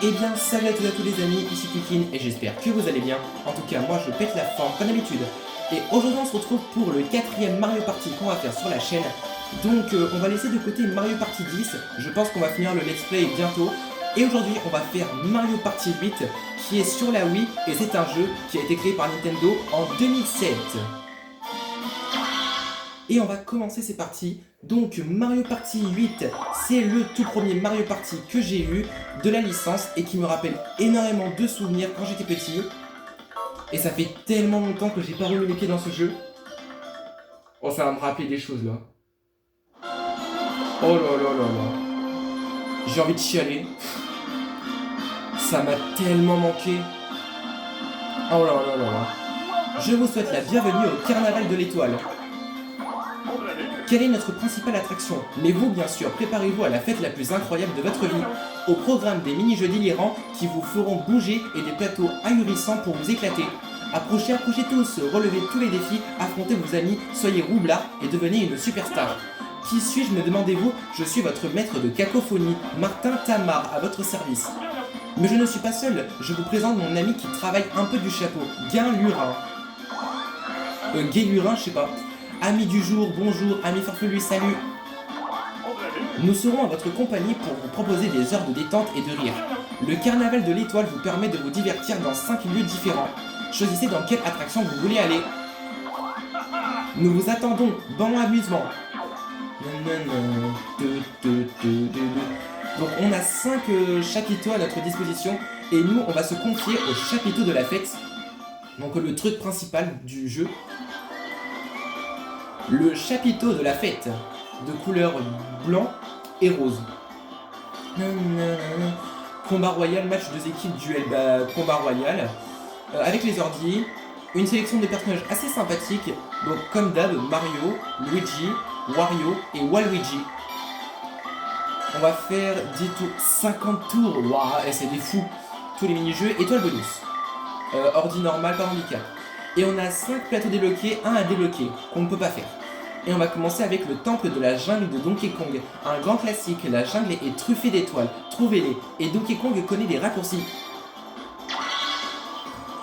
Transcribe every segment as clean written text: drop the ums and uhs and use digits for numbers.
Eh bien, salut à tous les amis, ici Kikine et j'espère que vous allez bien. En tout cas, moi je pète la forme comme d'habitude. Et aujourd'hui on se retrouve pour le 4ème Mario Party qu'on va faire sur la chaîne. Donc on va laisser de côté Mario Party 10, je pense qu'on va finir le let's play bientôt. Et aujourd'hui on va faire Mario Party 8 qui est sur la Wii et c'est un jeu qui a été créé par Nintendo en 2007. Et on va commencer, c'est parti. Donc Mario Party 8, c'est le tout premier Mario Party que j'ai eu de la licence et qui me rappelle énormément de souvenirs quand j'étais petit. Et ça fait tellement longtemps que j'ai pas remis les pieds dans ce jeu. Oh, ça va me rappeler des choses là. Oh là là là là. J'ai envie de chialer. Ça m'a tellement manqué. Oh là là là là. Je vous souhaite la bienvenue au Carnaval de l'Étoile. Quelle est notre principale attraction? Mais vous, bien sûr, préparez-vous à la fête la plus incroyable de votre vie. Au programme des mini-jeux délirants qui vous feront bouger et des plateaux ahurissants pour vous éclater. Approchez, approchez tous, relevez tous les défis, affrontez vos amis, soyez roublards et devenez une superstar. Qui suis-je, me demandez-vous? Je suis votre maître de cacophonie, Martin Tamar, à votre service. Mais je ne suis pas seul, je vous présente mon ami qui travaille un peu du chapeau, Gain Lurin. Gay Lurin, je sais pas. Amis du jour, bonjour, amis farfelus, salut. Nous serons à votre compagnie pour vous proposer des heures de détente et de rire. Le Carnaval de l'Étoile vous permet de vous divertir dans 5 lieux différents. Choisissez dans quelle attraction vous voulez aller. Nous vous attendons, bon amusement. Donc on a 5 chapiteaux à notre disposition et nous on va se confier au chapiteau de la fête. Donc le truc principal du jeu. Le chapiteau de la fête, de couleur blanc et rose. Combat royal, match 2 équipes, duel, combat royal. Avec les ordi, une sélection de personnages assez sympathiques. Donc comme d'hab, Mario, Luigi, Wario et Waluigi. On va faire 10 tours, 50 tours. Waouh, c'est des fous. Tous les mini-jeux, étoile bonus. Ordi normal, par handicap. Et on a 5 plateaux débloqués, 1 à débloquer, qu'on ne peut pas faire. Et on va commencer avec le temple de la jungle de Donkey Kong. Un grand classique, la jungle est truffée d'étoiles, trouvez-les. Et Donkey Kong connaît des raccourcis.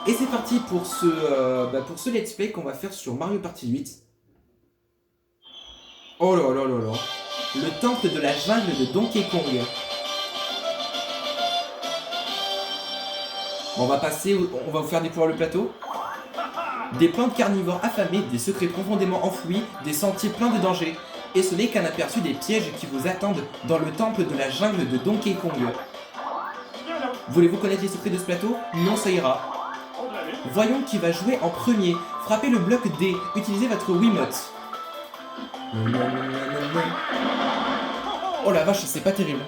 Et c'est parti pour ce let's play qu'on va faire sur Mario Party 8. Oh là là là là. Le temple de la jungle de Donkey Kong. On va vous faire découvrir le plateau. Des plantes carnivores affamées, des secrets profondément enfouis, des sentiers pleins de dangers. Et ce n'est qu'un aperçu des pièges qui vous attendent dans le temple de la jungle de Donkey Kong. Voulez-vous connaître les secrets de ce plateau? Non, ça ira. Voyons qui va jouer en premier. Frappez le bloc D, utilisez votre Wiimote. Oh la vache, c'est pas terrible.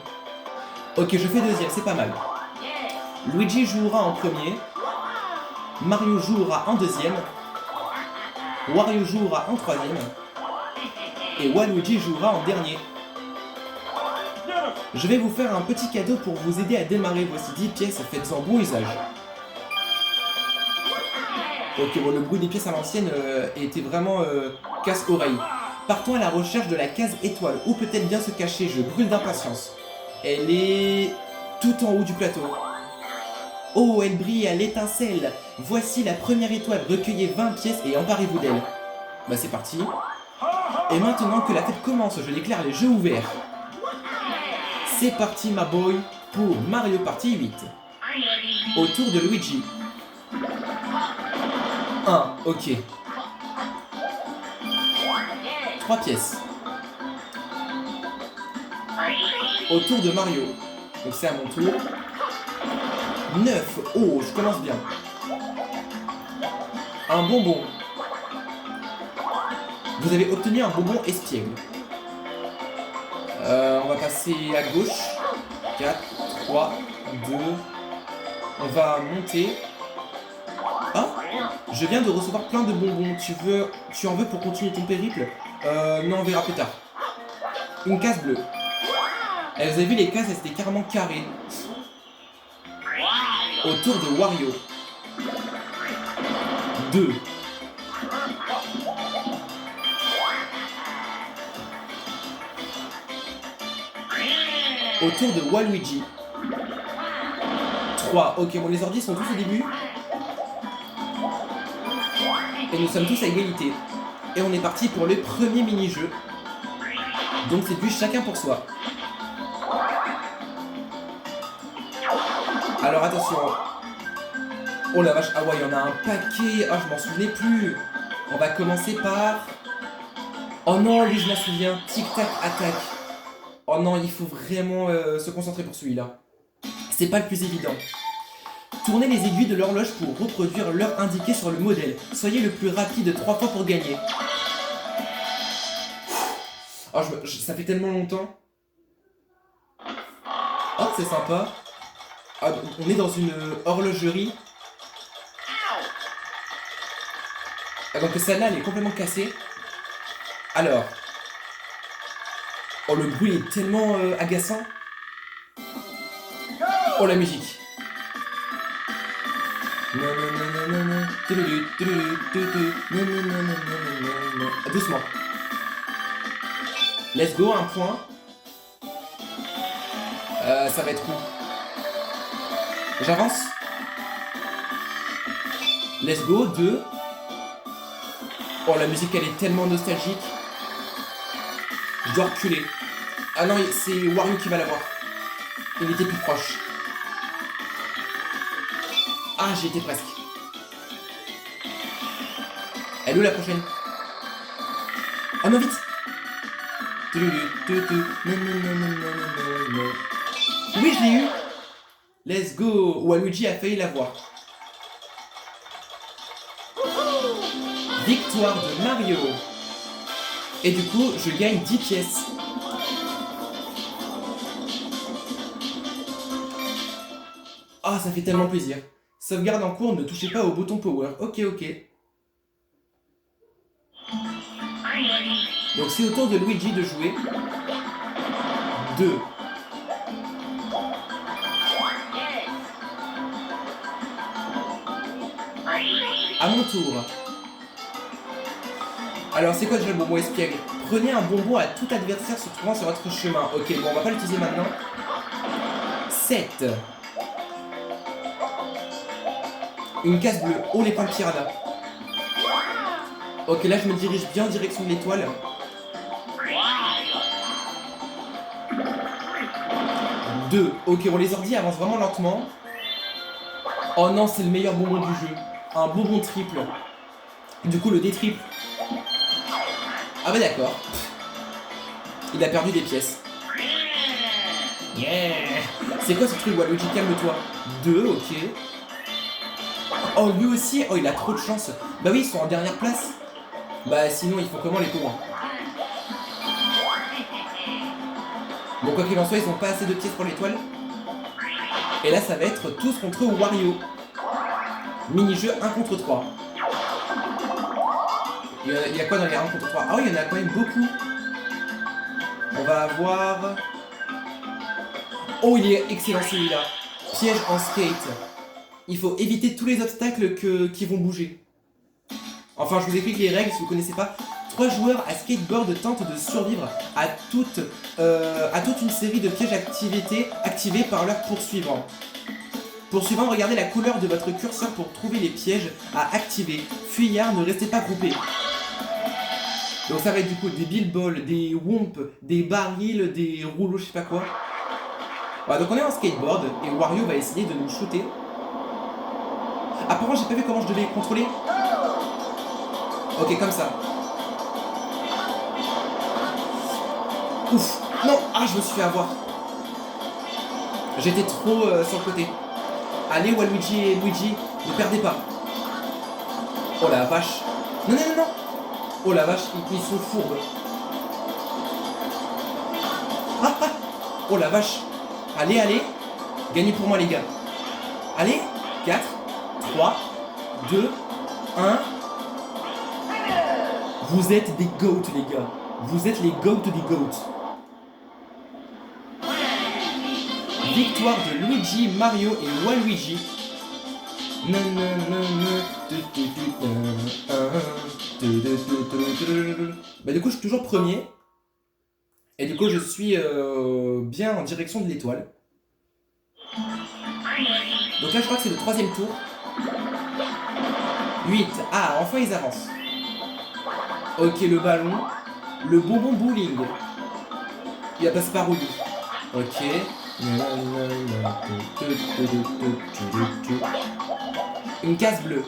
Ok, je fais deuxième, c'est pas mal. Luigi jouera en premier. Mario jouera en deuxième. Wario jouera en troisième. Et Waluigi jouera en dernier. Je vais vous faire un petit cadeau pour vous aider à démarrer. Voici 10 pièces, faites-en bon usage. Ok, bon, le bruit des pièces à l'ancienne était vraiment casse-oreille. Partons à la recherche de la case étoile. Où peut-elle bien se cacher? Je brûle d'impatience. Elle est tout en haut du plateau. Oh, elle brille à l'étincelle. Voici la première étoile. Recueillez 20 pièces et emparez-vous d'elle. Bah c'est parti. Et maintenant que la fête commence, je déclare les jeux ouverts. C'est parti ma boy pour Mario Party 8. Au tour de Luigi. 1, ok. 3 pièces. Au tour de Mario. Donc c'est à mon tour. 9. Oh, je commence bien. Un bonbon. Vous avez obtenu un bonbon espiègle. On va passer à gauche. 4, 3, 2. On va monter. Ah, je viens de recevoir plein de bonbons. Tu en veux pour continuer ton périple? Non, on verra plus tard. Une case bleue. Vous avez vu, les cases, elles étaient carrément carrées. Au tour de Wario. 2. Au tour de Waluigi. 3. Ok, bon, les ordi sont tous au début. Et nous sommes tous à égalité. Et on est parti pour le premier mini-jeu. Donc c'est du chacun pour soi. Alors attention. Oh la vache, ah ouais, il y en a un paquet. Ah, je m'en souvenais plus. On va commencer par... Oh non, lui, je m'en souviens. Tic-tac, attaque. Oh non, il faut vraiment se concentrer pour celui-là. C'est pas le plus évident. Tournez les aiguilles de l'horloge pour reproduire l'heure indiquée sur le modèle. Soyez le plus rapide 3 fois pour gagner. Oh, ça fait tellement longtemps. Oh, c'est sympa. Ah, on est dans une horlogerie. Ah, donc celle-là, elle est complètement cassée. Alors. Oh, le bruit est tellement agaçant. Oh, la musique. Doucement. Let's go, un point. Ça va être où? J'avance. Let's go, 2. Oh, la musique, elle est tellement nostalgique. Je dois reculer. Ah non, c'est Wario qui va l'avoir. Il était plus proche. Ah, j'y étais presque. Elle est où la prochaine? Oh non, vite. Oui, je l'ai eu. Let's go. Waluigi a failli l'avoir. Victoire de Mario. Et du coup, je gagne 10 pièces. Ah, ça fait tellement plaisir. Sauvegarde en cours, ne touchez pas au bouton power. Ok, ok. Donc c'est au tour de Luigi de jouer. 2. À mon tour. Alors c'est quoi déjà le bonbon espiègle? Prenez un bonbon à tout adversaire se trouvant sur votre chemin. Ok, bon, on va pas l'utiliser maintenant. 7. Une case bleue. Oh, les points de piranha. Ok, là je me dirige bien en direction de l'étoile. 2. Ok, bon, les ordi avancent vraiment lentement. Oh non, c'est le meilleur bonbon du jeu. Un bonbon triple. Du coup, le D-triple. Ah bah d'accord. Il a perdu des pièces. Yeah. C'est quoi ce truc, Waluigi? Calme-toi. 2, ok. Oh, lui aussi. Oh, il a trop de chance. Bah oui, ils sont en dernière place. Bah sinon, ils font comment les pauvres? Bon, quoi qu'il en soit, ils ont pas assez de pièces pour l'étoile. Et là, ça va être tous contre Wario. Mini-jeu 1 contre 3. Il y a quoi dans les 1 contre 3? Ah oui, il y en a quand même beaucoup. On va avoir... Oh, il est excellent celui-là. Piège en skate. Il faut éviter tous les obstacles qui vont bouger. Enfin, je vous explique les règles si vous ne connaissez pas. 3 joueurs à skateboard tentent de survivre à toute une série de pièges activés par leur poursuivant. Poursuivant, regardez la couleur de votre curseur pour trouver les pièges à activer. Fuyards, ne restez pas groupés. Donc ça va être du coup des billballs, des whomps, des barils, des rouleaux, je sais pas quoi. Voilà, donc on est en skateboard et Wario va essayer de nous shooter. Apparemment, j'ai pas vu comment je devais contrôler. Ok, comme ça. Ouf. Non. Ah, je me suis fait avoir. J'étais trop sur le côté. Allez, Waluigi et Luigi, ne perdez pas. Oh la vache. Non, non, non, non. Oh la vache, ils sont fourbes. Ah, ah. Oh la vache. Allez, allez. Gagnez pour moi, les gars. Allez. 4, 3, 2, 1. Vous êtes des goats, les gars. Vous êtes les goats des goats. Victoire de Luigi, Mario et Waluigi. Bah du coup je suis toujours premier. Et du coup je suis bien en direction de l'étoile. Donc là, je crois que c'est le 3e tour. 8. Ah, enfin ils avancent. Ok, le ballon. Le bonbon bowling. Il va passer par où lui? Ok. Une case bleue.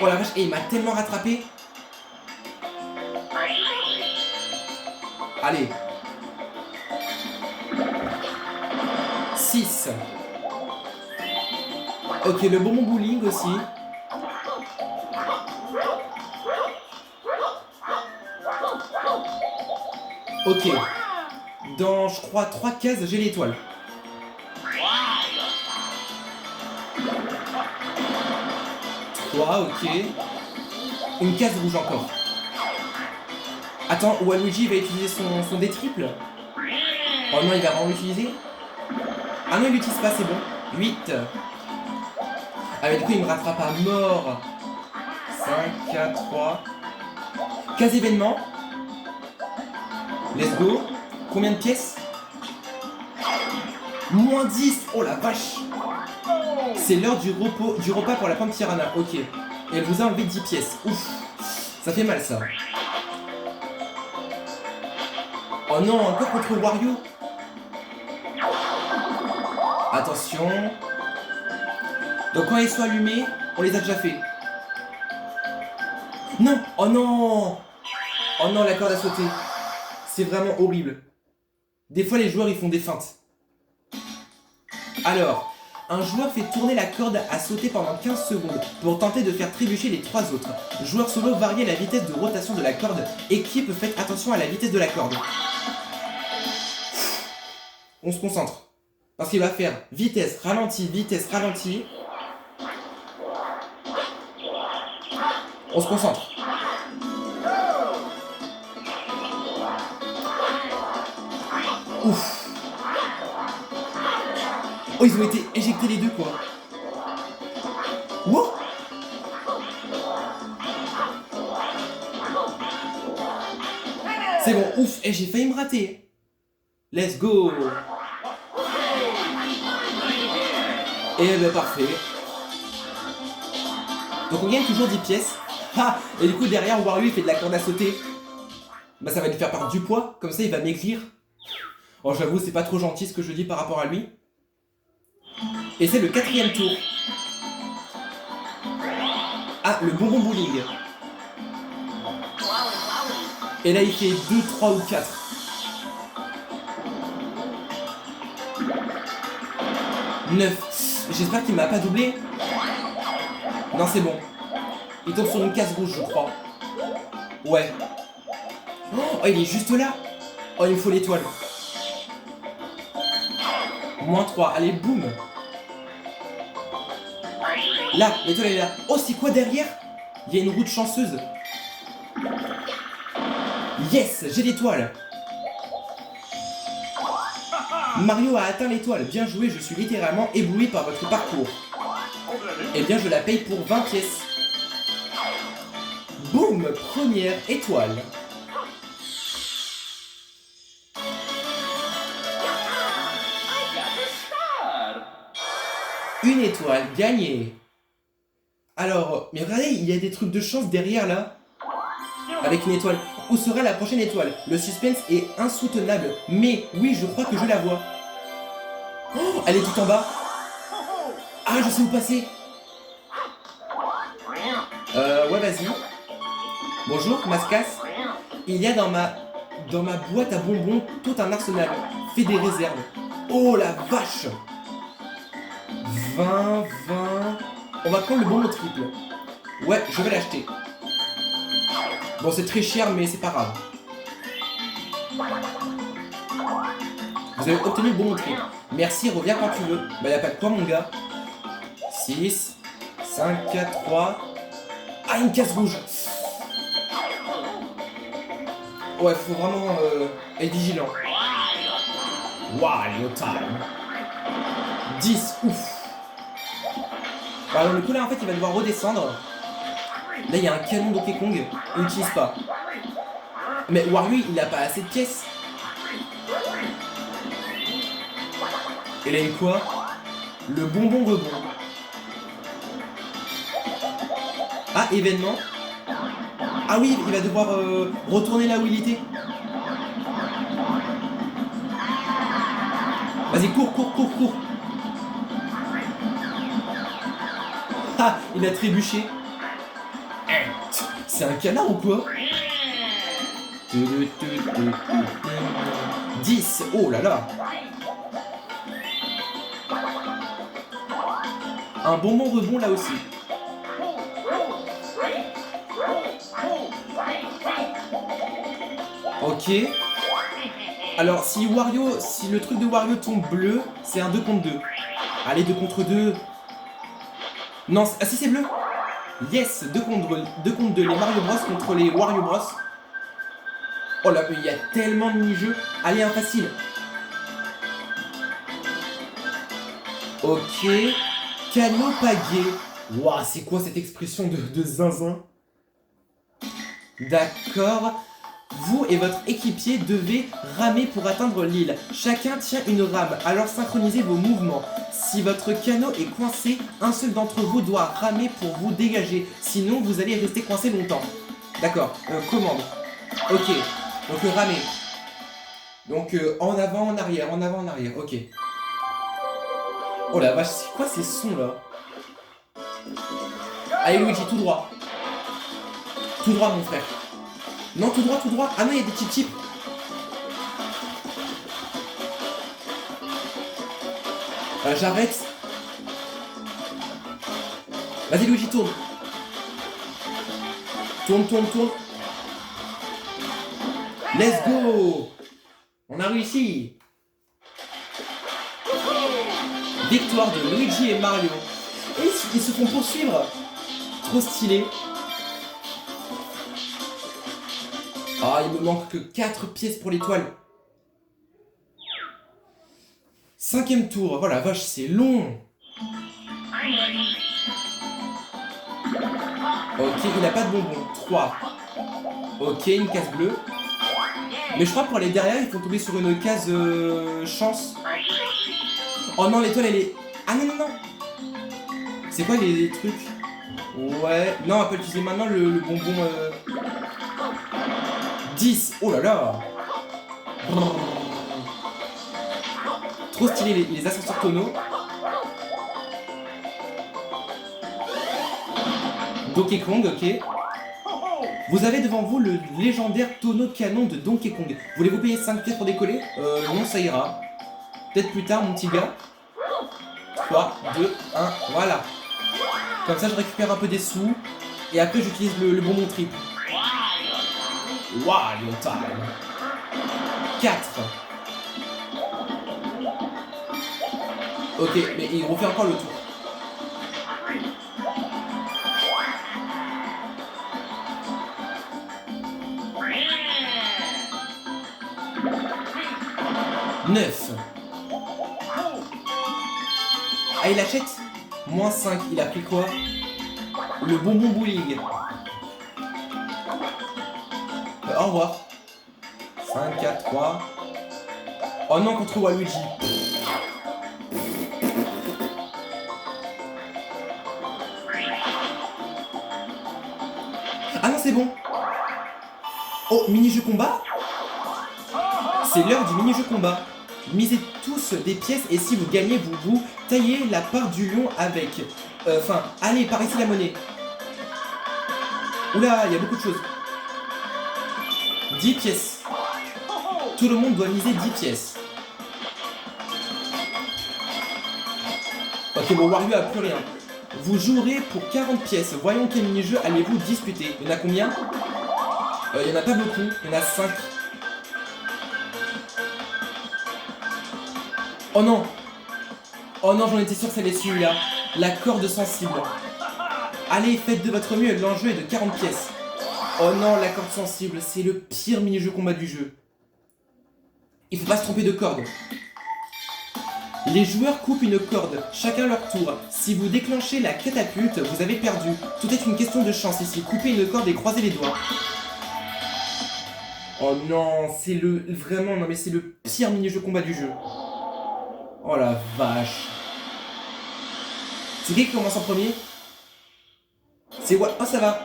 Oh la vache, et il m'a tellement rattrapé. Allez. 6. Ok, le bonbon bowling aussi. Ok. Dans, je crois, 3 cases, j'ai l'étoile. Ok. Une case rouge encore. Attends, Waluigi va utiliser son D-triple. Oh non, il va vraiment l'utiliser. Ah non, il l'utilise pas, c'est bon. 8. Ah mais du coup, il me rattrape à mort. 5, 4, 3. Case événement. Let's go. Combien de pièces? Moins 10. Oh la vache. C'est l'heure du repas pour la pomme piranha. Ok. Et elle vous a enlevé 10 pièces. Ouf. Ça fait mal ça. Oh non, encore contre Wario. Attention. Donc quand ils sont allumés, on les a déjà fait. Non. Oh non. Oh non, la corde a sauté. C'est vraiment horrible. Des fois, les joueurs, ils font des feintes. Alors, un joueur fait tourner la corde à sauter pendant 15 secondes pour tenter de faire trébucher les 3 autres. Joueur solo, variez la vitesse de rotation de la corde. Équipe, faites attention à la vitesse de la corde. On se concentre. Parce qu'il va faire vitesse, ralenti, vitesse, ralenti. On se concentre. Ouf. Oh, ils ont été éjectés les deux, quoi. Wow. C'est bon, ouf. Et j'ai failli me rater. Let's go. Et ben parfait. Donc on gagne toujours 10 pièces. Ah. Et du coup derrière Wario il fait de la corde à sauter. Bah ça va lui faire perdre du poids. Comme ça il va maigrir. Oh j'avoue c'est pas trop gentil ce que je dis par rapport à lui. Et c'est le 4e tour. Ah le bonbon bowling. Et là il fait 2, 3 ou 4. J'espère qu'il m'a pas doublé. Non, c'est bon. Il tombe sur une case rouge, je crois. Ouais. Oh, il est juste là. Oh, il me faut l'étoile. Moins 3. Allez, boum. Là, l'étoile est là. Oh, c'est quoi derrière? Il y a une roue de chanceuse. Yes, j'ai l'étoile. Mario a atteint l'étoile. Bien joué, je suis littéralement ébloui par votre parcours. Eh bien, je la paye pour 20 pièces. Boum, première étoile. Une étoile gagnée. Alors, mais regardez, il y a des trucs de chance derrière là. Avec une étoile. Où sera la prochaine étoile? Le suspense est insoutenable. Mais oui, je crois que je la vois. Oh, elle est tout en bas. Ah, je sais où passer. Ouais, vas-y. Bonjour, Mascasse. Il y a dans ma boîte à bonbons tout un arsenal. Fais des réserves. Oh la vache. 20. On va prendre le bonbon triple. Ouais, je vais l'acheter. Bon, c'est très cher, mais c'est pas grave. Vous avez obtenu le bonbon triple. Merci, reviens quand tu veux. Bah, y'a pas de quoi, mon gars. 6, 5, 4, 3. Ah, une case rouge. Ouais, faut vraiment être vigilant. Wario time. 10, ouf. Bah, alors, le coup là, en fait, il va devoir redescendre. Là, il y a un canon Donkey Kong. Il n'utilise pas. Mais Wario, il a pas assez de pièces. Et là, il y a quoi? Le bonbon rebond. Ah, événement. Ah oui, il va devoir retourner là où il était. Vas-y, cours, cours, cours, cours. Ah, il a trébuché. C'est un canard ou quoi? 10. Oh là là. Un bonbon rebond là aussi. Ok. Alors si le truc de Wario tombe bleu, c'est un 2 contre 2. Allez, 2 contre 2. Non, ah si c'est bleu. Yes, 2 contre 2, les Mario Bros contre les Wario Bros. Oh là, il y a tellement de mini-jeux. Allez, un facile. Ok. Canot pagaie. Waouh, c'est quoi cette expression de zinzin? D'accord. Vous et votre équipier devez ramer pour atteindre l'île. Chacun tient une rame, alors synchronisez vos mouvements. Si votre canot est coincé, un seul d'entre vous doit ramer pour vous dégager. Sinon, vous allez rester coincé longtemps. D'accord. Commande. Ok. Donc ramer. Donc en avant, en arrière, en avant, en arrière. Ok. Oh la vache, c'est quoi ces sons là? Allez Luigi, tout droit. Tout droit mon frère. Non, tout droit, tout droit. Ah non, il y a des petits chips. J'arrête. Vas-y Luigi, tourne. Tourne, tourne, tourne. Let's go. On a réussi. Victoire de Luigi et Mario. Et ils se font poursuivre. Trop stylé. Ah, il me manque que 4 pièces pour l'étoile. 5e tour. Voilà, vache, c'est long. Ok, il n'a pas de bonbons. 3. Ok, une case bleue. Mais je crois que pour aller derrière, il faut tomber sur une case chance. Oh non, l'étoile, elle est... Ah non, non, non. C'est quoi les trucs? Ouais. Non, on va pas utiliser maintenant le bonbon... 10. Oh là là. Trop stylé, les ascenseurs tonneaux. Donkey Kong, ok. Vous avez devant vous le légendaire tonneau de canon de Donkey Kong. Voulez-vous payer 5 pièces pour décoller? Non, ça ira. Peut-être plus tard, mon petit gars. 3, 2, 1, voilà. Comme ça, je récupère un peu des sous. Et après, j'utilise le bonbon triple. Wario time. 4. Ok, mais il refait encore le tour. Neuf. Ah, il achète moins 5. Il a pris quoi? Le bonbon bowling. Au revoir. 5, 4, 3. Oh non, contre Waluigi. Ah non, c'est bon. Oh, mini-jeu combat? C'est l'heure du mini-jeu combat. Misez tous des pièces et si vous gagnez, vous taillez la part du lion avec. Enfin, allez, par ici la monnaie. Oula, il y a beaucoup de choses. 10 pièces. Tout le monde doit miser 10 pièces. Ok, bon, Wario a plus rien. Vous jouerez pour 40 pièces. Voyons quel mini-jeu allez-vous disputer. Il y en a combien? Il y en a pas beaucoup. Il y en a 5. Oh non! Oh non, j'en étais sûr que ça allait celui-là. La corde sensible. Allez, faites de votre mieux. L'enjeu est de 40 pièces. Oh non, la corde sensible. C'est le pire mini-jeu combat du jeu. Il faut pas se tromper de corde. Les joueurs coupent une corde, chacun leur tour. Si vous déclenchez la catapulte, vous avez perdu. Tout est une question de chance ici. Coupez une corde et croisez les doigts. Oh non, c'est le... Vraiment, non mais c'est le pire mini-jeu combat du jeu. Oh la vache. C'est qui commence en premier? C'est Waluigi. Oh, ça va.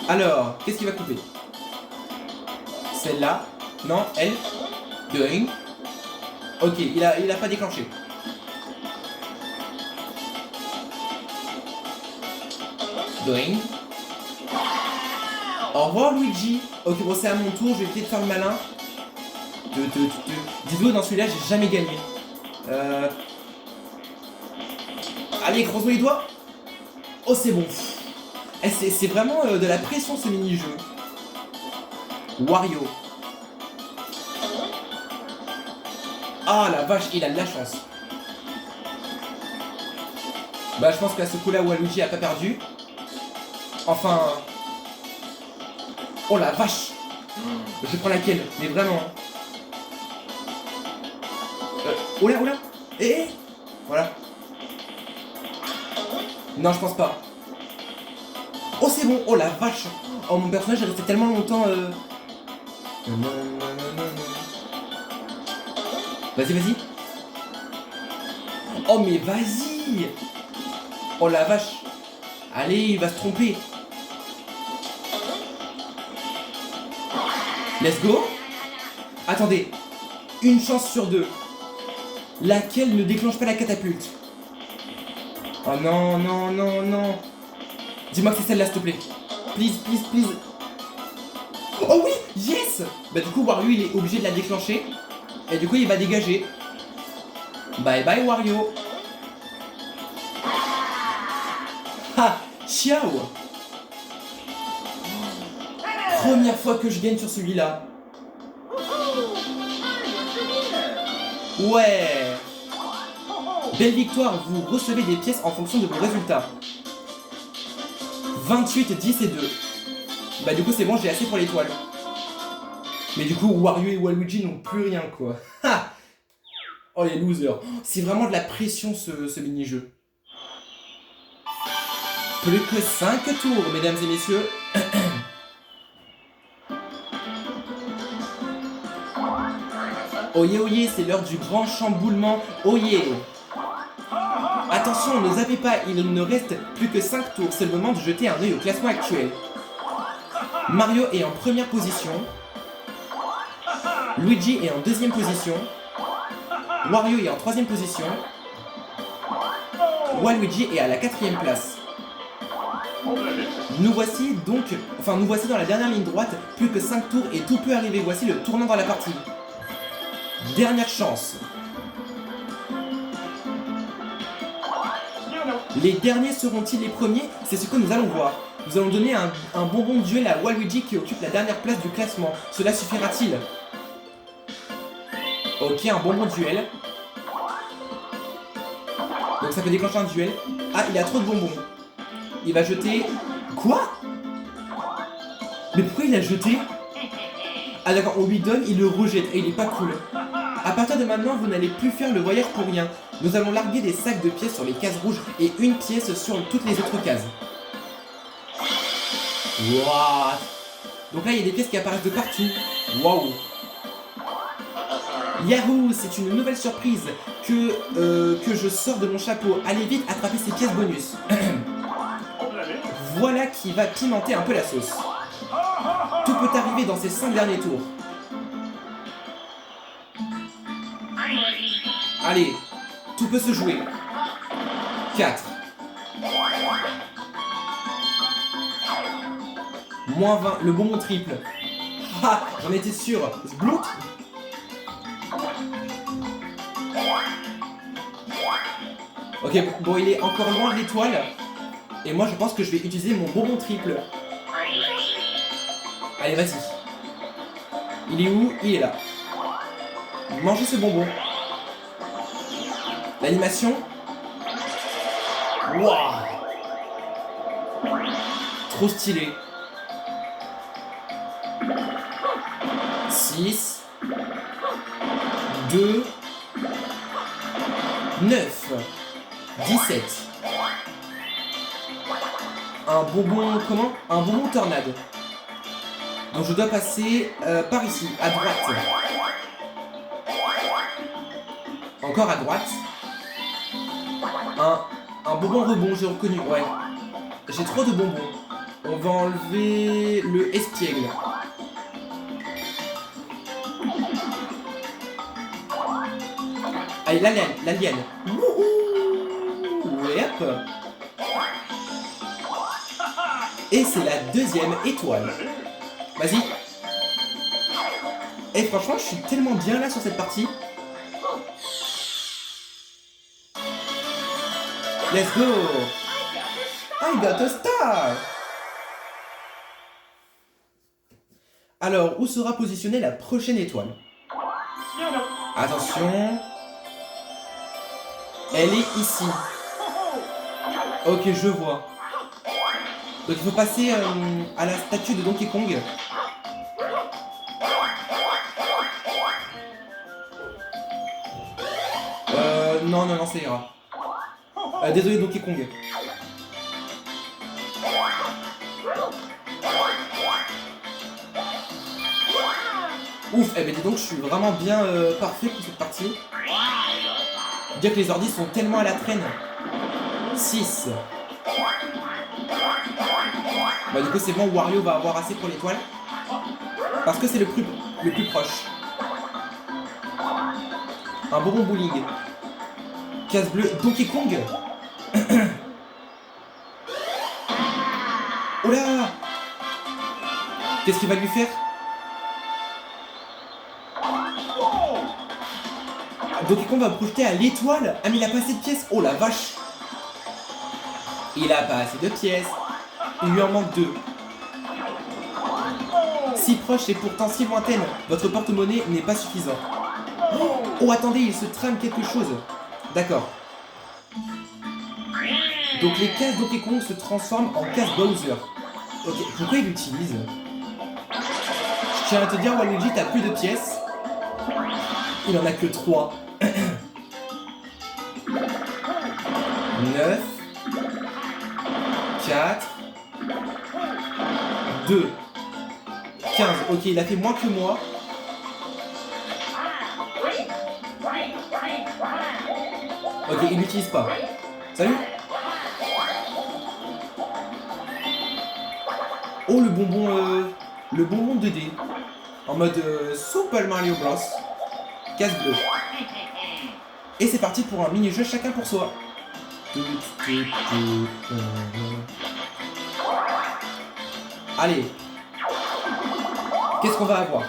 Alors, qu'est-ce qu'il va couper? Celle-là. Non, elle. Doing. Ok, il a pas déclenché. Doing. Au revoir Luigi. Ok, bon c'est à mon tour, je vais peut-être faire le malin. Dis-le, dans celui-là, j'ai jamais gagné. Allez, croise-moi les doigts. Oh, c'est bon. Eh, c'est vraiment de la pression ce mini-jeu. Wario. Ah la vache, il a de la chance. Bah je pense qu'à ce coup-là, Waluigi a pas perdu. Enfin... Oh la vache. Je prends laquelle? Mais vraiment. Oh là, oh là. Eh. Voilà. Non, je pense pas. Oh c'est bon. Oh la vache. Oh mon personnage est resté tellement longtemps Vas-y, vas-y. Oh mais vas-y. Oh la vache. Allez, il va se tromper. Let's go. Attendez. Une chance sur deux. Laquelle ne déclenche pas la catapulte? Oh non, non, non, non. Dis-moi que c'est celle-là, s'il te plaît. Please, please, please. Oh oui, yes. Bah du coup, Wario, il est obligé de la déclencher. Et du coup, il va dégager. Bye bye, Wario. Ha, ciao. Première fois que je gagne sur celui-là. Ouais. Belle victoire, vous recevez des pièces en fonction de vos résultats. 28, 10 et 2. Bah du coup c'est bon, j'ai assez pour l'étoile. Mais du coup Wario et Waluigi n'ont plus rien quoi. Ha. Oh les losers. C'est vraiment de la pression ce mini-jeu. Plus que 5 tours, mesdames et messieurs. Oyez, oyez, c'est l'heure du grand chamboulement. Oyez. Attention, ne zappez pas, il ne reste plus que 5 tours. C'est le moment de jeter un œil au classement actuel. Mario est en première position. Luigi est en deuxième position. Wario est en troisième position. Waluigi est à la 4e place. Nous voici dans la dernière ligne droite. Plus que 5 tours et tout peut arriver. Voici le tournant dans la partie. Dernière chance. Les derniers seront-ils les premiers? C'est ce que nous allons voir. Nous allons donner un bonbon de duel à Waluigi qui occupe la dernière place du classement. Cela suffira-t-il? Ok, un bonbon de duel. Donc ça peut déclencher un duel. Ah, il a trop de bonbons. Il va jeter... Quoi? Mais pourquoi il a jeté? Ah d'accord, on lui donne, il le rejette et il est pas cool. À partir de maintenant, vous n'allez plus faire le voyage pour rien. Nous allons larguer des sacs de pièces sur les cases rouges et une pièce sur toutes les autres cases. What? Donc là, il y a des pièces qui apparaissent de partout. Waouh. Yahoo, c'est une nouvelle surprise que je sors de mon chapeau. Allez vite, attrapez ces pièces bonus. Voilà qui va pimenter un peu la sauce. Tout peut arriver dans ces 5 derniers tours. Allez, tout peut se jouer. 4. Moins 20, le bonbon triple. Ah, j'en étais sûr. Blout. Ok, bon, il est encore loin de l'étoile. Et moi, je pense que je vais utiliser mon bonbon triple. Allez, vas-y. Il est où? Il est là. Mangez ce bonbon. L'animation. Waouh. Trop stylé. 6. 2. 9. 17. Un bonbon... Comment? Un bonbon tornade. Donc je dois passer par ici, à droite. Encore à droite. Un bonbon rebond, j'ai reconnu, ouais. J'ai trop de bonbons. On va enlever le espiègle. Allez, l'alien. Wouhou. Et hop. Et c'est la deuxième étoile. Vas-y. Et franchement, je suis tellement bien là sur cette partie. Let's go. I got a star. Alors, où sera positionnée la prochaine étoile? Attention. Elle est ici. Ok, je vois. Donc il faut passer à la statue de Donkey Kong. Non, ça ira. Désolé Donkey Kong. Ouf, eh ben dis donc, je suis vraiment bien parfait pour cette partie. Dire que les ordis sont tellement à la traîne. 6. Bah du coup c'est bon, Wario va avoir assez pour l'étoile. Parce que c'est le plus proche. Un bonbon bowling. Case bleue, Donkey Kong. Oh là! Qu'est-ce qu'il va lui faire? Donkey Kong va projeter à l'étoile. Ah mais il a pas assez de pièces. Oh la vache. Il a pas assez de pièces. Il lui en manque 2. Si proche et pourtant si lointaine. Votre porte-monnaie n'est pas suffisant. Oh attendez, il se trame quelque chose. D'accord. Donc les cases Donkey Kong se transforment en cases Bowser. Ok, pourquoi il l'utilise? Je tiens à te dire, Waluigi, t'as plus de pièces. Il en a que 3. 9. 4. 2. 15. Ok, il a fait moins que moi. Ok, il l'utilise pas. Salut. Oh, le bonbon 2D. En mode Super Mario Bros. Case bleue. Et c'est parti pour un mini-jeu chacun pour soi. Allez. Qu'est-ce qu'on va avoir?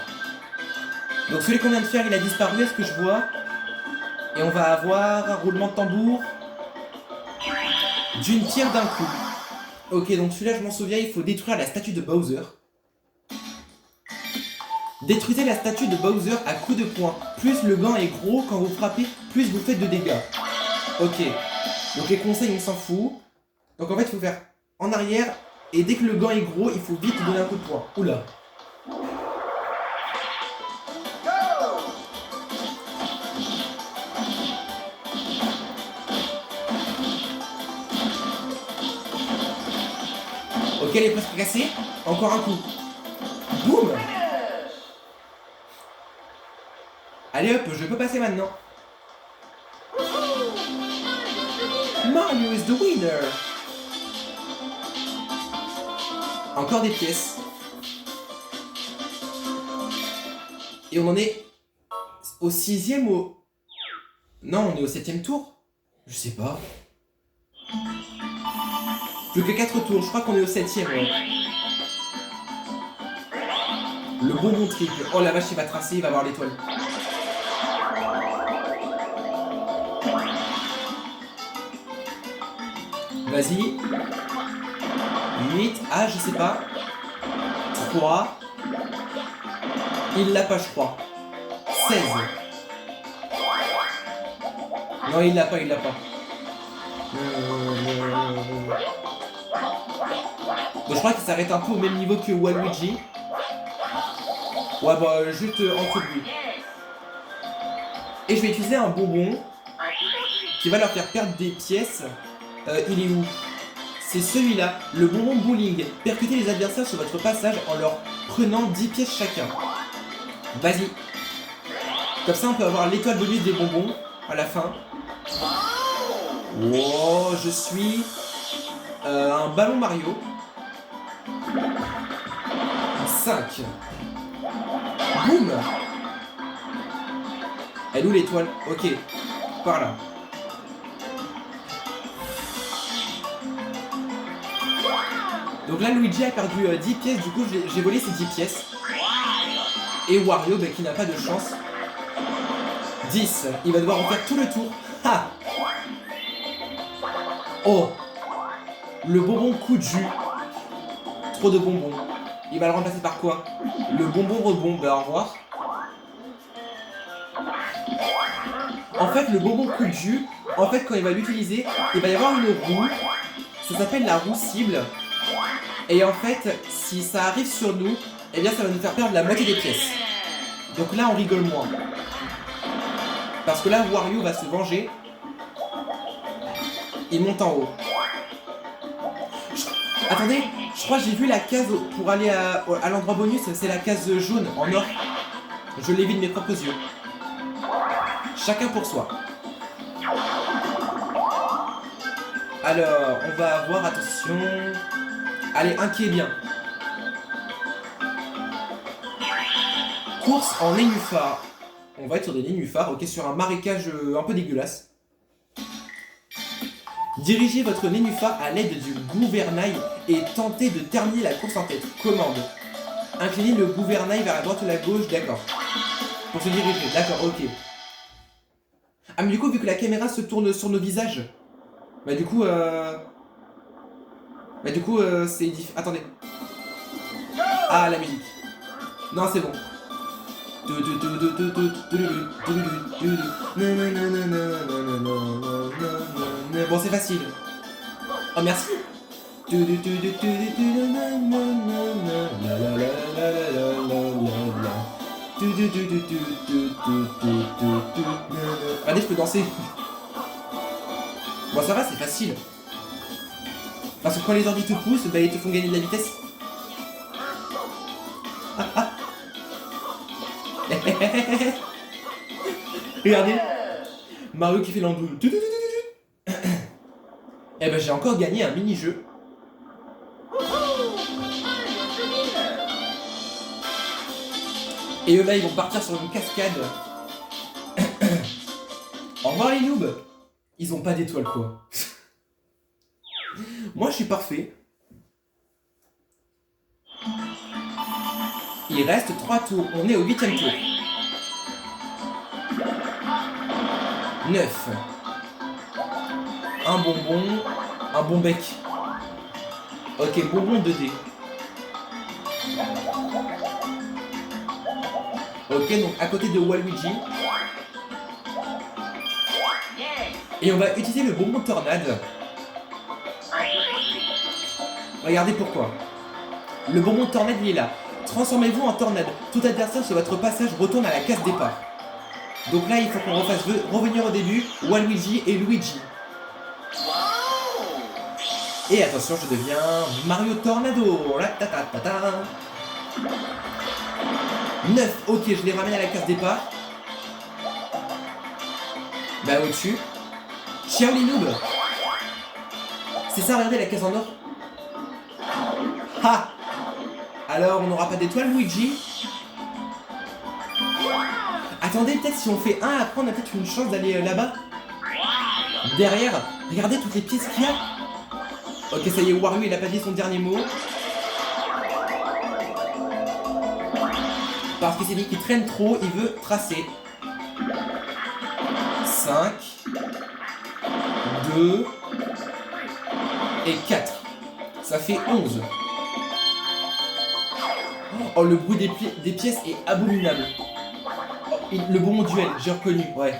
Donc celui qu'on vient de faire, il a disparu, est-ce que je vois? Et on va avoir un roulement de tambour d'une pierre d'un coup. Ok, donc celui-là, je m'en souviens, il faut détruire la statue de Bowser. Détruisez la statue de Bowser à coups de poing. Plus le gant est gros, quand vous frappez, plus vous faites de dégâts. Ok. Donc les conseils, on s'en fout. Donc en fait, il faut faire en arrière. Et dès que le gant est gros, il faut vite donner un coup de poing. Oula. Ok, elle est presque cassée. Encore un coup. Boum. Allez hop, je peux passer maintenant. Mario is the winner. Encore des pièces. Et on en est au 6e ou... Non, on est au 7e tour. Je sais pas. Plus que 4 tours, je crois qu'on est au 7e. Ouais. Le bonbon triple. Oh la vache, il va tracer, il va avoir l'étoile. Vas-y. 8. Ah, je sais pas. 3. Il l'a pas, je crois. 16. Non, il l'a pas, il l'a pas. Donc je crois qu'il s'arrête un peu au même niveau que Waluigi. Ouais, bah, juste entre lui. Et je vais utiliser un bonbon qui va leur faire perdre des pièces. Il est où? C'est celui-là, le bonbon bowling. Percutez les adversaires sur votre passage en leur prenant 10 pièces chacun. Vas-y. Comme ça, on peut avoir l'étoile bonus des bonbons à la fin. Oh, je suis un ballon Mario. 5. Boum. Elle est où l'étoile? Ok, par là. Donc là, Luigi a perdu 10 pièces, du coup j'ai volé ces 10 pièces. Et Wario, qui n'a pas de chance. 10. Il va devoir en faire tout le tour. Ha! Oh! Le bonbon coup de jus. Trop de bonbons. Il va le remplacer par quoi? Le bonbon rebond. Bah au revoir. En fait, le bonbon coup de jus, en fait, quand il va l'utiliser, il va y avoir une roue. Ça s'appelle la roue cible. Et en fait, si ça arrive sur nous, eh bien ça va nous faire perdre la moitié des pièces. Donc là, on rigole moins. Parce que là, Wario va se venger. Il monte en haut. Attendez, je crois que j'ai vu la case pour aller à l'endroit bonus. C'est la case jaune en or. Je l'ai vu de mes propres yeux. Chacun pour soi. Alors, on va avoir, attention... Allez, un qui est bien. Course en nénuphar. On va être sur des nénuphars, ok, sur un marécage un peu dégueulasse. Dirigez votre nénuphar à l'aide du gouvernail et tentez de terminer la course en tête. Commande. Inclinez le gouvernail vers la droite ou la gauche, d'accord. Pour se diriger, d'accord, ok. Ah mais du coup, vu que la caméra se tourne sur nos visages, bah du coup, c'est différent. Attendez. Ah, la musique. Non, c'est bon. Bon, c'est facile. Oh, merci. Regardez, je peux danser. Bon, ça va, c'est facile. Parce que quand les ordi te poussent, bah, ils te font gagner de la vitesse. Ah, ah. Regardez, Mario qui fait l'andou. Eh ben j'ai encore gagné un mini-jeu. Et eux là ils vont partir sur une cascade. Au revoir les noobs. Ils ont pas d'étoile quoi. Moi je suis parfait. Il reste 3 tours, on est au 8ème tour. 9. Un bonbon, un bon bec. Ok, bonbon 2D. Ok, donc à côté de Waluigi. Et on va utiliser le bonbon tornade. Regardez pourquoi. Le bonbon tornade il est là. Transformez-vous en tornade. Tout adversaire sur votre passage retourne à la case départ. Donc là, il faut qu'on refasse revenir au début Waluigi et Luigi. Et attention, je deviens Mario Tornado. 9, ok, je les ramène à la case départ. Bah au-dessus. Ciao les noobs. C'est ça, regardez la case en or. Ha. Alors, on n'aura pas d'étoile, Luigi. Attendez, peut-être si on fait un, après on a peut-être une chance d'aller là-bas. Derrière, regardez toutes les pièces qu'il y a. Ok, ça y est, Wario, il a pas dit son dernier mot. Parce que c'est lui qui traîne trop, il veut tracer. 5, 2 et 4. Ça fait 11. Oh, le bruit des pièces est abominable. Oh, le bon duel, j'ai reconnu, ouais.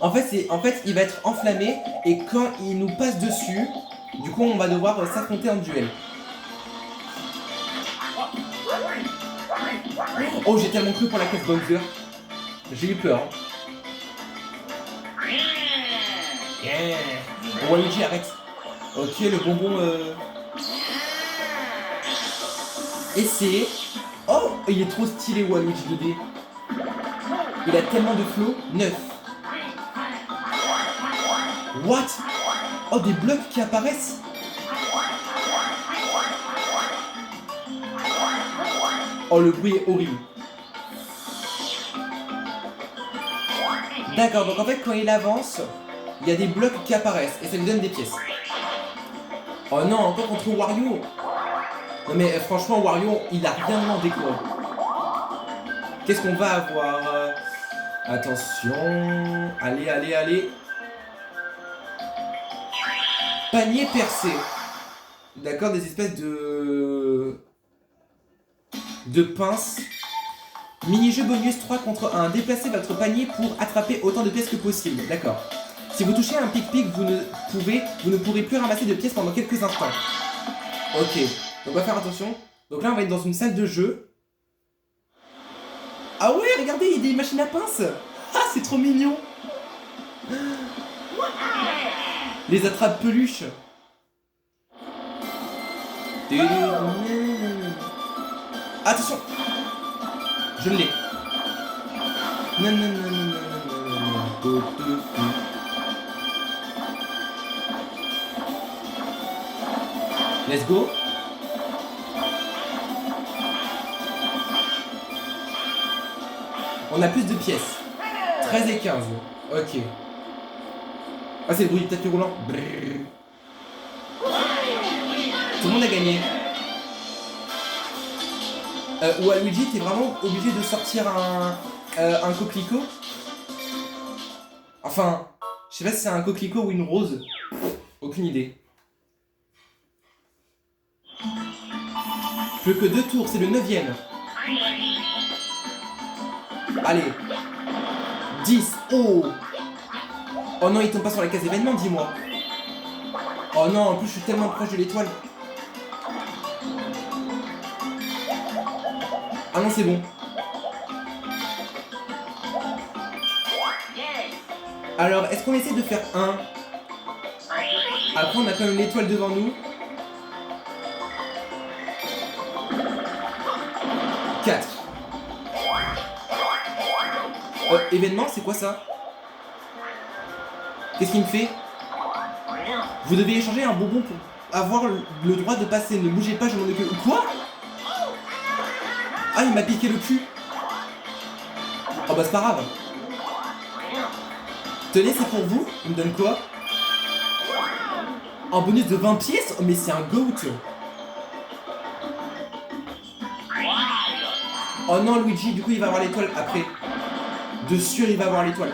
En fait, il va être enflammé et quand il nous passe dessus, du coup, on va devoir s'affronter en duel. Oh, j'ai tellement cru pour la case Bowser. J'ai eu peur. Yeah. Oh, Waluigi, arrête. Ok, le bonbon... Et c'est... Oh, il est trop stylé, Waluigi 2D. Il a tellement de flow. 9. What? Oh, des blocs qui apparaissent. Oh, le bruit est horrible. D'accord, donc en fait, quand il avance, il y a des blocs qui apparaissent et ça lui donne des pièces. Oh non, encore contre Wario. Non mais franchement, Wario, il a rien demandé quoi. Qu'est-ce qu'on va avoir? Attention. Allez, allez, allez. Panier percé. D'accord, des espèces de pinces. Mini-jeu bonus 3 contre 1. Déplacez votre panier pour attraper autant de pièces que possible. D'accord. Si vous touchez un pic-pic, vous ne pourrez plus ramasser de pièces pendant quelques instants. Ok. Donc on va faire attention. Donc là, on va être dans une salle de jeu. Ah ouais, regardez, il y a des machines à pinces. Ah, c'est trop mignon. Les attrape-peluches. Attention. Je l'ai. Let's go. On a plus de pièces. 13 et 15. Ok. Ah, c'est le bruit du tapis roulant. Brrr. Tout le monde a gagné. Waluigi, t'es vraiment obligé de sortir un coquelicot? Enfin, je sais pas si c'est un coquelicot ou une rose. Aucune idée. Plus que 2 tours, c'est le 9ème. Allez. 10. Oh. Oh non, il tombe pas sur la case événement, dis-moi. Oh non, en plus je suis tellement proche de l'étoile. Ah non, c'est bon. Alors, est-ce qu'on essaie de faire 1? Après, on a quand même l'étoile devant nous. 4. Événement, c'est quoi ça? Qu'est-ce qu'il me fait? Vous devez échanger un bonbon pour avoir le droit de passer. Ne bougez pas, je m'en occupe. Quoi? Ah, il m'a piqué le cul. Oh bah c'est pas grave. Tenez, c'est pour vous. Il me donne quoi? Un bonus de 20 pièces? Oh mais c'est un goat. Oh non, Luigi, du coup il va avoir l'étoile après. De sûr, il va avoir l'étoile.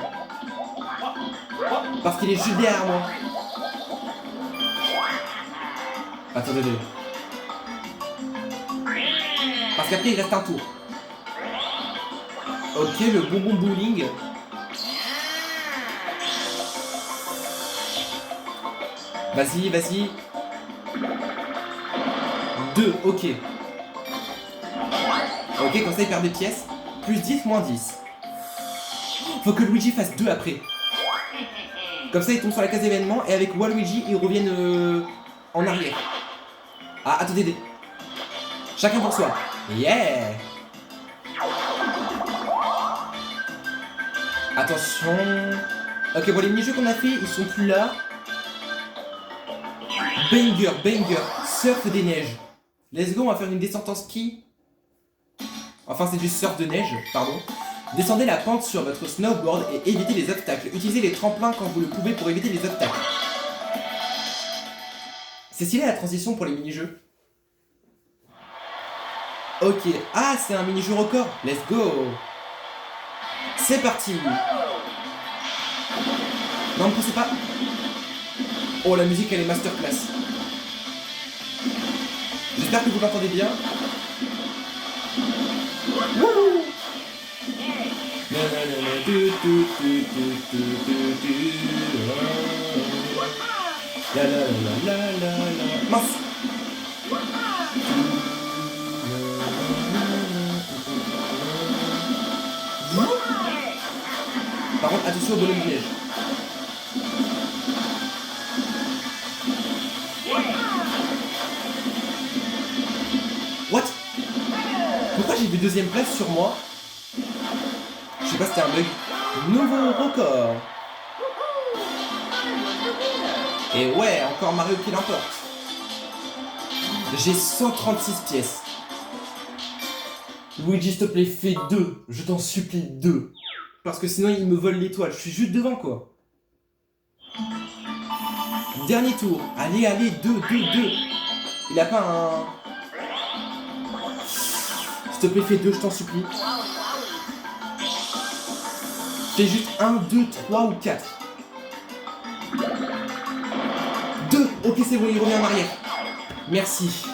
Parce qu'il est juste derrière moi. Attendez. Parce qu'après il reste un tour. Ok, le bonbon bowling. Vas-y, vas-y. 2, ok. Ok, comme ça il perd des pièces. Plus 10, moins 10. Faut que Luigi fasse 2 après. Comme ça il tombe sur la case événement et avec Waluigi ils reviennent en arrière. Ah, attendez. Chacun pour soi. Yeah. Attention. Ok, bon les mini-jeux qu'on a fait, ils sont plus là. Banger, surf des neiges. Let's go, on va faire une descente en ski. Enfin, c'est du surf de neige, pardon. Descendez la pente sur votre snowboard et évitez les obstacles. Utilisez les tremplins quand vous le pouvez pour éviter les obstacles. C'est stylé la transition pour les mini-jeux. Ok, ah c'est un mini-jeu record. Let's go. C'est parti. Non, ne poussez pas. Oh, la musique elle est masterclass. J'espère que vous l'entendez bien. Wouhou. Mince. Par contre, attention au bonhomme de neige. What? Pourquoi j'ai vu deuxième place sur moi? Je sais pas si c'était un bug. Nouveau record. Et ouais, encore Mario qui l'emporte. J'ai 136 pièces. Luigi, s'il te plaît, fais 2. Je t'en supplie, 2. Parce que sinon, il me vole l'étoile. Je suis juste devant, quoi. Dernier tour. Allez, allez, 2. Il a pas un... S'il te plaît, fais 2, je t'en supplie. Fais juste 1, 2, 3 ou 4. 2. Ok, c'est bon, il revient en arrière. Merci.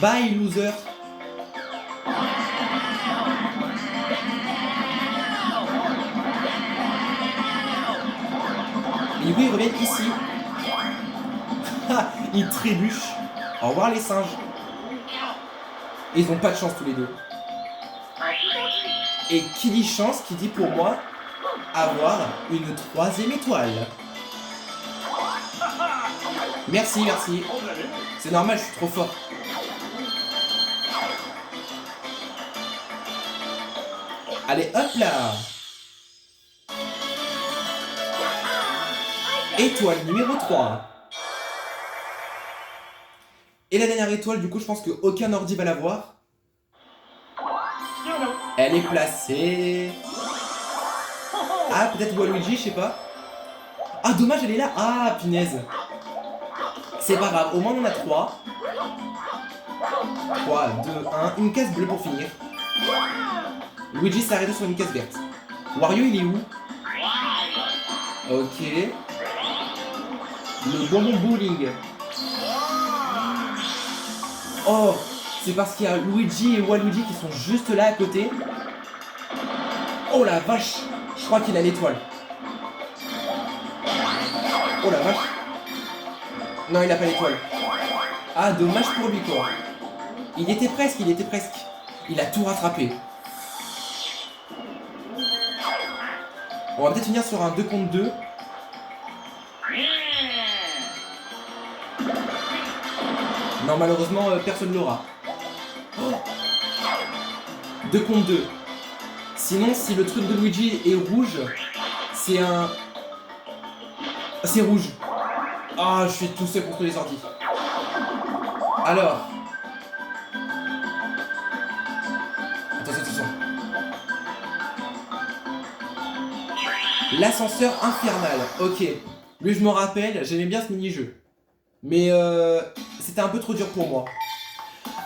Bye, loser. Et oui, ils reviennent ici. Ils trébuchent. Au revoir les singes. Et ils ont pas de chance tous les deux. Et qui dit chance, qui dit pour moi avoir une 3e étoile. Merci, merci. C'est normal, je suis trop fort. Allez, hop là. Étoile numéro 3. Et la dernière étoile, du coup, je pense qu'aucun ordi va l'avoir. Elle est placée. Ah, peut-être Waluigi, je sais pas. Ah, dommage, elle est là. Ah, punaise. C'est pas grave, au moins on en a 3. 3, 2, 1. Une case bleue pour finir. Luigi s'est arrêté sur une case verte. Wario, il est où? Ok. Le bonbon bowling. Oh, c'est parce qu'il y a Luigi et Waluigi qui sont juste là à côté. Oh la vache. Je crois qu'il a l'étoile. Oh la vache. Non, il a pas l'étoile. Ah, dommage pour lui, quoi. Il était presque. Il a tout rattrapé. On va peut-être finir sur un 2 contre 2. Non, malheureusement, personne ne l'aura. Oh. 2 contre 2. Sinon, si le truc de Luigi est rouge, c'est un... C'est rouge. Ah, je suis tout seul contre les ordis. Alors. Attention. L'ascenseur infernal. Ok. Lui, je me rappelle, j'aimais bien ce mini-jeu. Mais c'était un peu trop dur pour moi.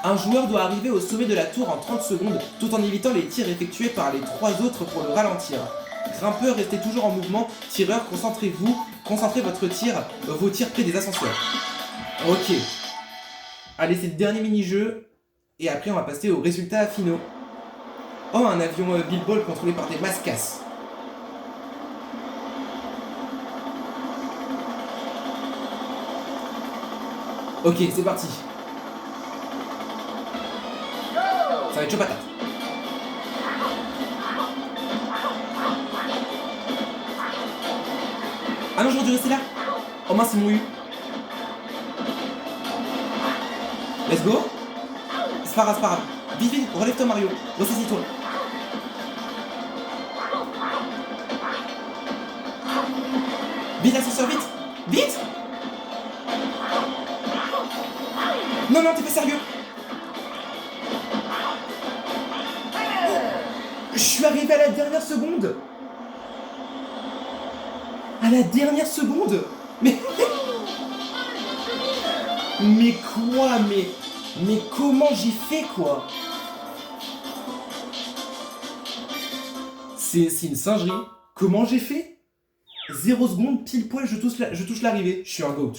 Un joueur doit arriver au sommet de la tour en 30 secondes, tout en évitant les tirs effectués par les 3 autres pour le ralentir. Grimpeur, restez toujours en mouvement. Tireur, concentrez vos tirs près des ascenseurs. Ok. Allez, c'est le dernier mini-jeu. Et après, on va passer aux résultats finaux. Oh, un avion Bill Ball contrôlé par des mascasses. Ok, c'est parti. Ça va être chaud patate. Ah non, j'aurais dû rester là. Oh mince, c'est mon U. Let's go. C'est pas grave. Vite, relève-toi Mario. Ressaisis-toi. Vite, ascenseur, vite. Non, t'es pas sérieux. Je suis arrivé à la dernière seconde. À la dernière seconde. Mais quoi? Mais comment j'ai fait, quoi? C'est une singerie. Comment j'ai fait? 0 seconde, pile poil, je touche l'arrivée. Je suis un goat.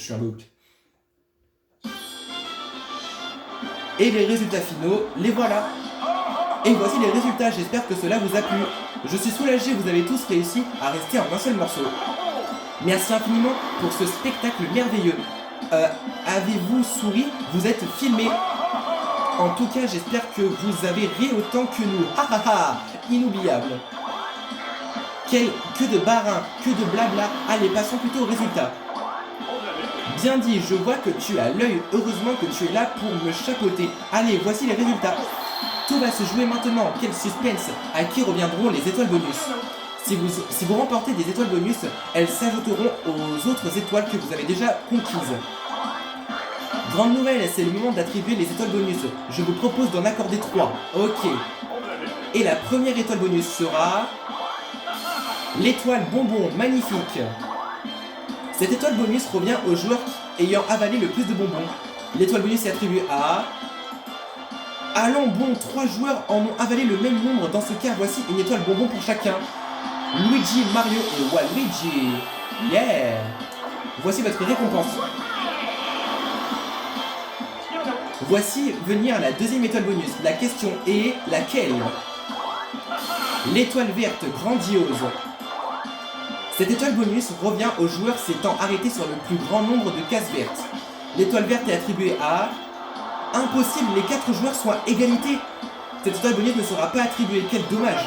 Et les résultats finaux, les voilà. Et voici les résultats, j'espère que cela vous a plu. Je suis soulagé, vous avez tous réussi à rester en un seul morceau. Merci infiniment pour ce spectacle merveilleux. Avez-vous souri? Vous êtes filmé. En tout cas, j'espère que vous avez ri autant que nous. Inoubliable. Que de barin, que de blabla. Allez, passons plutôt aux résultats. Bien dit, je vois que tu as l'œil. Heureusement que tu es là pour me chapeauter. Allez, voici les résultats. Tout va se jouer maintenant. Quel suspense. À qui reviendront les étoiles bonus? Si vous remportez des étoiles bonus, elles s'ajouteront aux autres étoiles que vous avez déjà conquises. Grande nouvelle, c'est le moment d'attribuer les étoiles bonus. Je vous propose d'en accorder 3. Ok. Et la première étoile bonus sera... l'étoile bonbon, magnifique. Cette étoile bonus revient aux joueurs ayant avalé le plus de bonbons. L'étoile bonus est attribuée à... allons bon, 3 joueurs en ont avalé le même nombre. Dans ce cas, voici une étoile bonbon pour chacun. Luigi, Mario et Waluigi. Yeah! Voici votre récompense. Voici venir la deuxième étoile bonus. La question est laquelle? L'étoile verte, grandiose. Cette étoile bonus revient aux joueurs s'étant arrêtés sur le plus grand nombre de cases vertes. L'étoile verte est attribuée à... impossible, les 4 joueurs sont à égalité. Cette étoile bonus ne sera pas attribuée, quel dommage.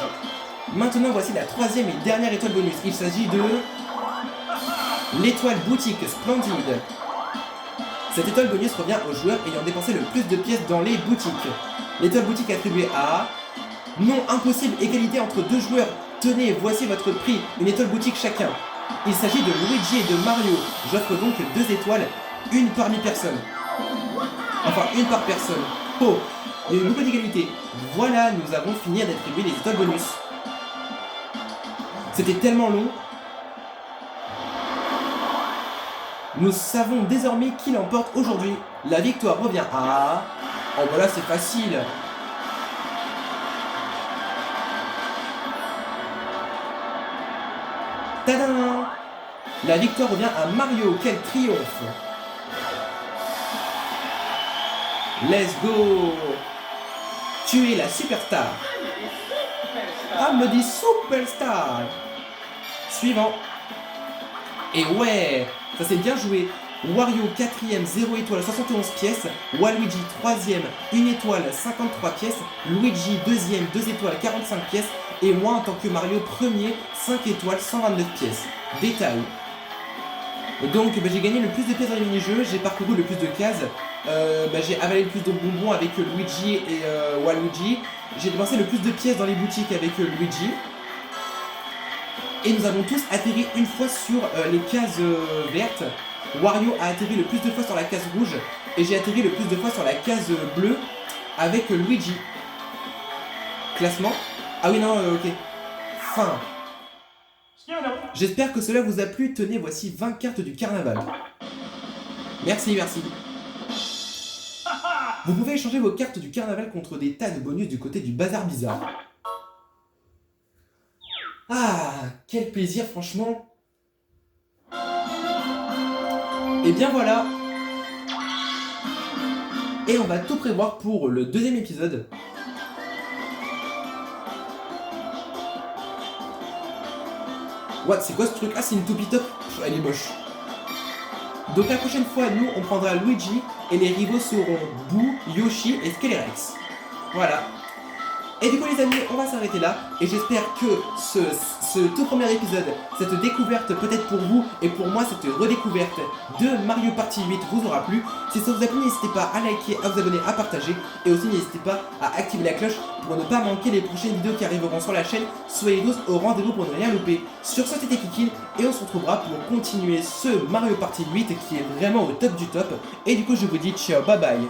Maintenant, voici la troisième et dernière étoile bonus. Il s'agit de... l'étoile boutique, splendide. Cette étoile bonus revient aux joueurs ayant dépensé le plus de pièces dans les boutiques. L'étoile boutique est attribuée à... non, impossible, égalité entre 2 joueurs. Tenez, voici votre prix, une étoile boutique chacun. Il s'agit de Luigi et de Mario. J'offre donc 2 étoiles, une parmi personne. Enfin, une par personne. Oh, il y a une nouvelle égalité. Voilà, nous avons fini d'attribuer les étoiles bonus. C'était tellement long. Nous savons désormais qui l'emporte aujourd'hui. La victoire revient à... oh voilà, c'est facile. Tadam! La victoire revient à Mario. Quel triomphe! Let's go! Tu es la superstar. Ah, me dit superstar. Suivant. Et ouais, ça c'est bien joué. Wario 4ème, 0 étoile, 71 pièces. Waluigi 3ème, 1 étoile, 53 pièces. Luigi 2ème, 2 étoiles, 45 pièces. Et moi en tant que Mario 1er, 5 étoiles, 129 pièces. Détail. Donc j'ai gagné le plus de pièces dans les mini-jeux, j'ai parcouru le plus de cases, j'ai avalé le plus de bonbons avec Luigi et Waluigi, j'ai dépensé le plus de pièces dans les boutiques avec Luigi. Et nous avons tous atterri une fois sur les cases vertes. Wario a atterri le plus de fois sur la case rouge et j'ai atterri le plus de fois sur la case bleue avec Luigi. Classement. Ah oui non, ok. Fin. J'espère que cela vous a plu. Tenez, voici 20 cartes du carnaval. Merci, merci. Vous pouvez échanger vos cartes du carnaval contre des tas de bonus du côté du bazar bizarre. Ah, quel plaisir, franchement. Et bien voilà. Et on va tout prévoir pour le deuxième épisode. What, c'est quoi ce truc? Ah, c'est une toupie top. Elle est moche. Donc la prochaine fois, nous, on prendra Luigi et les rivaux seront Boo, Yoshi et Skelerex. Voilà. Et du coup les amis, on va s'arrêter là. Et j'espère que ce tout premier épisode, cette découverte peut-être pour vous et pour moi, cette redécouverte de Mario Party 8 vous aura plu. Si ça vous a plu, n'hésitez pas à liker, à vous abonner, à partager. Et aussi n'hésitez pas à activer la cloche pour ne pas manquer les prochaines vidéos qui arriveront sur la chaîne. Soyez tous au rendez-vous pour ne rien louper. Sur ce, c'était Kikil et on se retrouvera pour continuer ce Mario Party 8 qui est vraiment au top du top. Et du coup je vous dis ciao, bye bye.